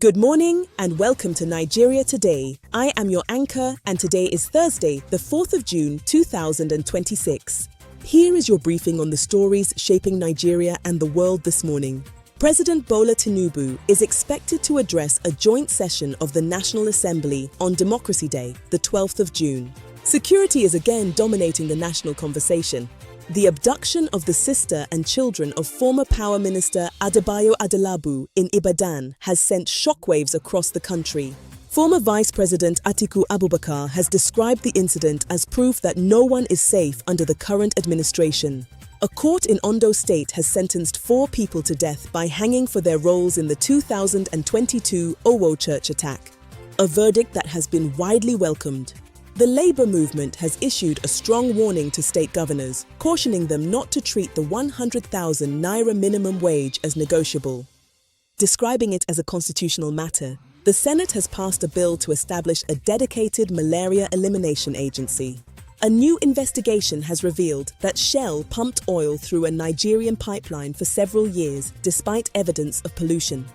Good morning and welcome to Nigeria Today. I am your anchor and today is Thursday, the 4th of June 2026. Here is your briefing on the stories shaping Nigeria and the world this morning. President Bola Tinubu is expected to address a joint session of the National Assembly on Democracy Day, the 12th of June. Security is again dominating the national conversation. The abduction of the sister and children of former Power Minister Adebayo Adelabu in Ibadan has sent shockwaves across the country. Former Vice President Atiku Abubakar has described the incident as proof that no one is safe under the current administration. A court in Ondo State has sentenced 4 people to death by hanging for their roles in the 2022 Owo Church attack, a verdict that has been widely welcomed. The Labour movement has issued a strong warning to state governors, cautioning them not to treat the 100,000 naira minimum wage as negotiable. Describing it as a constitutional matter, the Senate has passed a bill to establish a dedicated malaria elimination agency. A new investigation has revealed that Shell pumped oil through a Nigerian pipeline for several years despite evidence of pollution,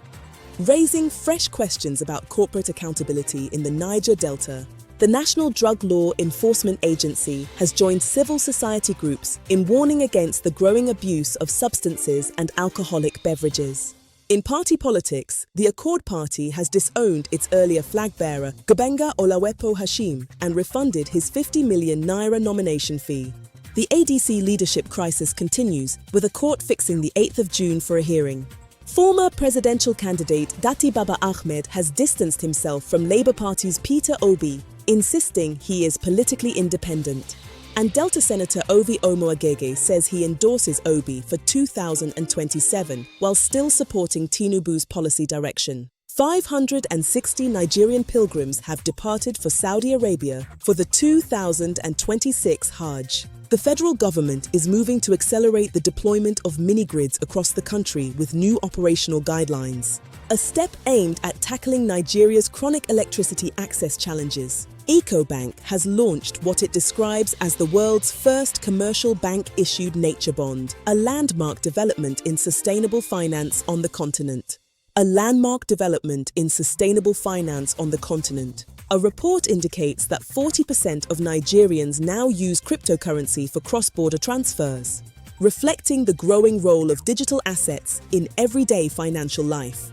raising fresh questions about corporate accountability in the Niger Delta. The National Drug Law Enforcement Agency has joined civil society groups in warning against the growing abuse of substances and alcoholic beverages. In party politics, the Accord Party has disowned its earlier flag bearer, Gbenga Olawepo Hashim, and refunded his 50 million naira nomination fee. The ADC leadership crisis continues, with a court fixing the 8th of June for a hearing. Former presidential candidate Datti Baba Ahmed has distanced himself from Labour Party's Peter Obi, insisting he is politically independent. And Delta Senator Ovi Omo-Agege says he endorses Obi for 2027 while still supporting Tinubu's policy direction. 560 Nigerian pilgrims have departed for Saudi Arabia for the 2026 Hajj. The federal government is moving to accelerate the deployment of mini-grids across the country with new operational guidelines, a step aimed at tackling Nigeria's chronic electricity access challenges. Ecobank has launched what it describes as the world's first commercial bank-issued nature bond, a landmark development in sustainable finance on the continent. A landmark development in sustainable finance on the continent. A report indicates that 40% of Nigerians now use cryptocurrency for cross-border transfers, reflecting the growing role of digital assets in everyday financial life.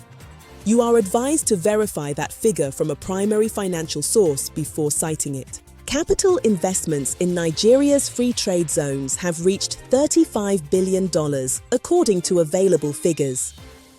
You are advised to verify that figure from a primary financial source before citing it. Capital investments in Nigeria's free trade zones have reached $35 billion, according to available figures.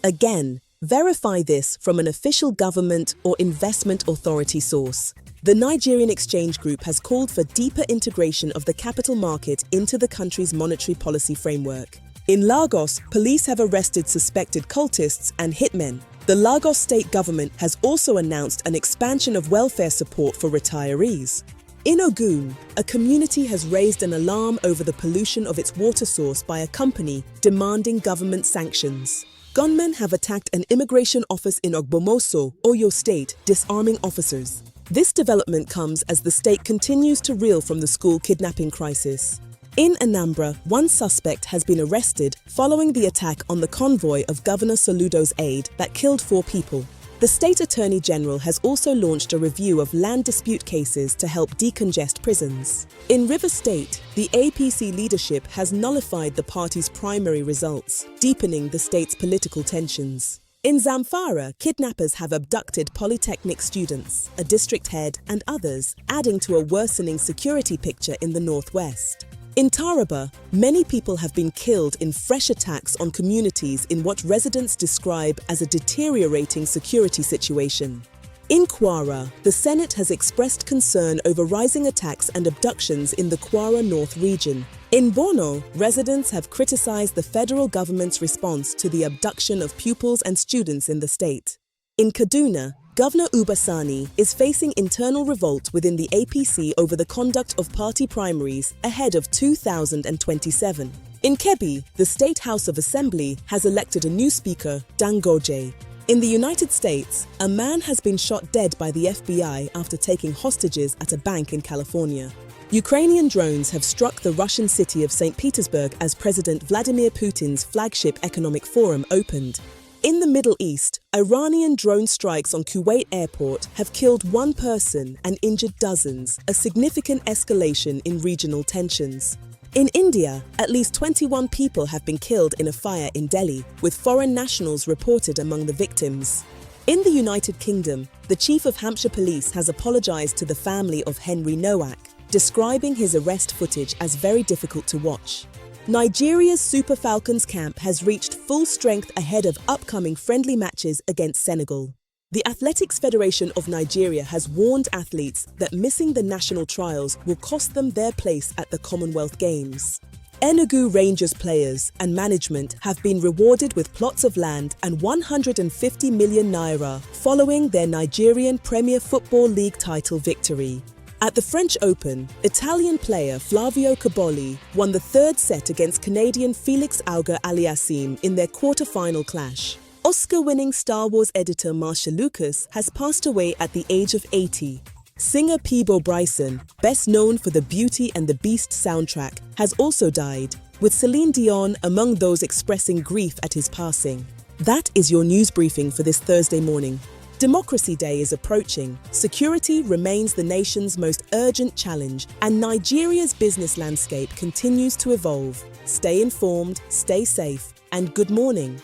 Again, verify this from an official government or investment authority source. The Nigerian Exchange Group has called for deeper integration of the capital market into the country's monetary policy framework. In Lagos, police have arrested suspected cultists and hitmen. The Lagos state government has also announced an expansion of welfare support for retirees. In Ogun, a community has raised an alarm over the pollution of its water source by a company demanding government sanctions. Gunmen have attacked an immigration office in Ogbomoso, Oyo State, disarming officers. This development comes as the state continues to reel from the school kidnapping crisis. In Anambra, one suspect has been arrested following the attack on the convoy of Governor Soludo's aide that killed 4 people. The State Attorney General has also launched a review of land dispute cases to help decongest prisons. In Rivers State, the APC leadership has nullified the party's primary results, deepening the state's political tensions. In Zamfara, kidnappers have abducted polytechnic students, a district head, and others, adding to a worsening security picture in the northwest. In Taraba, many people have been killed in fresh attacks on communities in what residents describe as a deteriorating security situation. In Kwara, the Senate has expressed concern over rising attacks and abductions in the Kwara North region. In Borno, residents have criticized the federal government's response to the abduction of pupils and students in the state. In Kaduna, Governor Uba Sani is facing internal revolt within the APC over the conduct of party primaries ahead of 2027. In Kebbi, the State House of Assembly has elected a new speaker, Dangoje. In the United States, a man has been shot dead by the FBI after taking hostages at a bank in California. Ukrainian drones have struck the Russian city of St. Petersburg as President Vladimir Putin's flagship economic forum opened. In the Middle East, Iranian drone strikes on Kuwait airport have killed one person and injured dozens, a significant escalation in regional tensions. In India, at least 21 people have been killed in a fire in Delhi, with foreign nationals reported among the victims. In the United Kingdom, the Chief of Hampshire Police has apologized to the family of Henry Nowak, describing his arrest footage as very difficult to watch. Nigeria's Super Falcons camp has reached full strength ahead of upcoming friendly matches against Senegal. The Athletics Federation of Nigeria has warned athletes that missing the national trials will cost them their place at the Commonwealth Games. Enugu Rangers players and management have been rewarded with plots of land and 150 million naira following their Nigerian Premier Football League title victory. At the French Open, Italian player Flavio Cobolli won the third set against Canadian Felix Auger-Aliassime in their quarter-final clash. Oscar-winning Star Wars editor Marcia Lucas has passed away at the age of 80. Singer Peabo Bryson, best known for the Beauty and the Beast soundtrack, has also died, with Celine Dion among those expressing grief at his passing. That is your news briefing for this Thursday morning. Democracy Day is approaching, security remains the nation's most urgent challenge, and Nigeria's business landscape continues to evolve. Stay informed, stay safe, and good morning.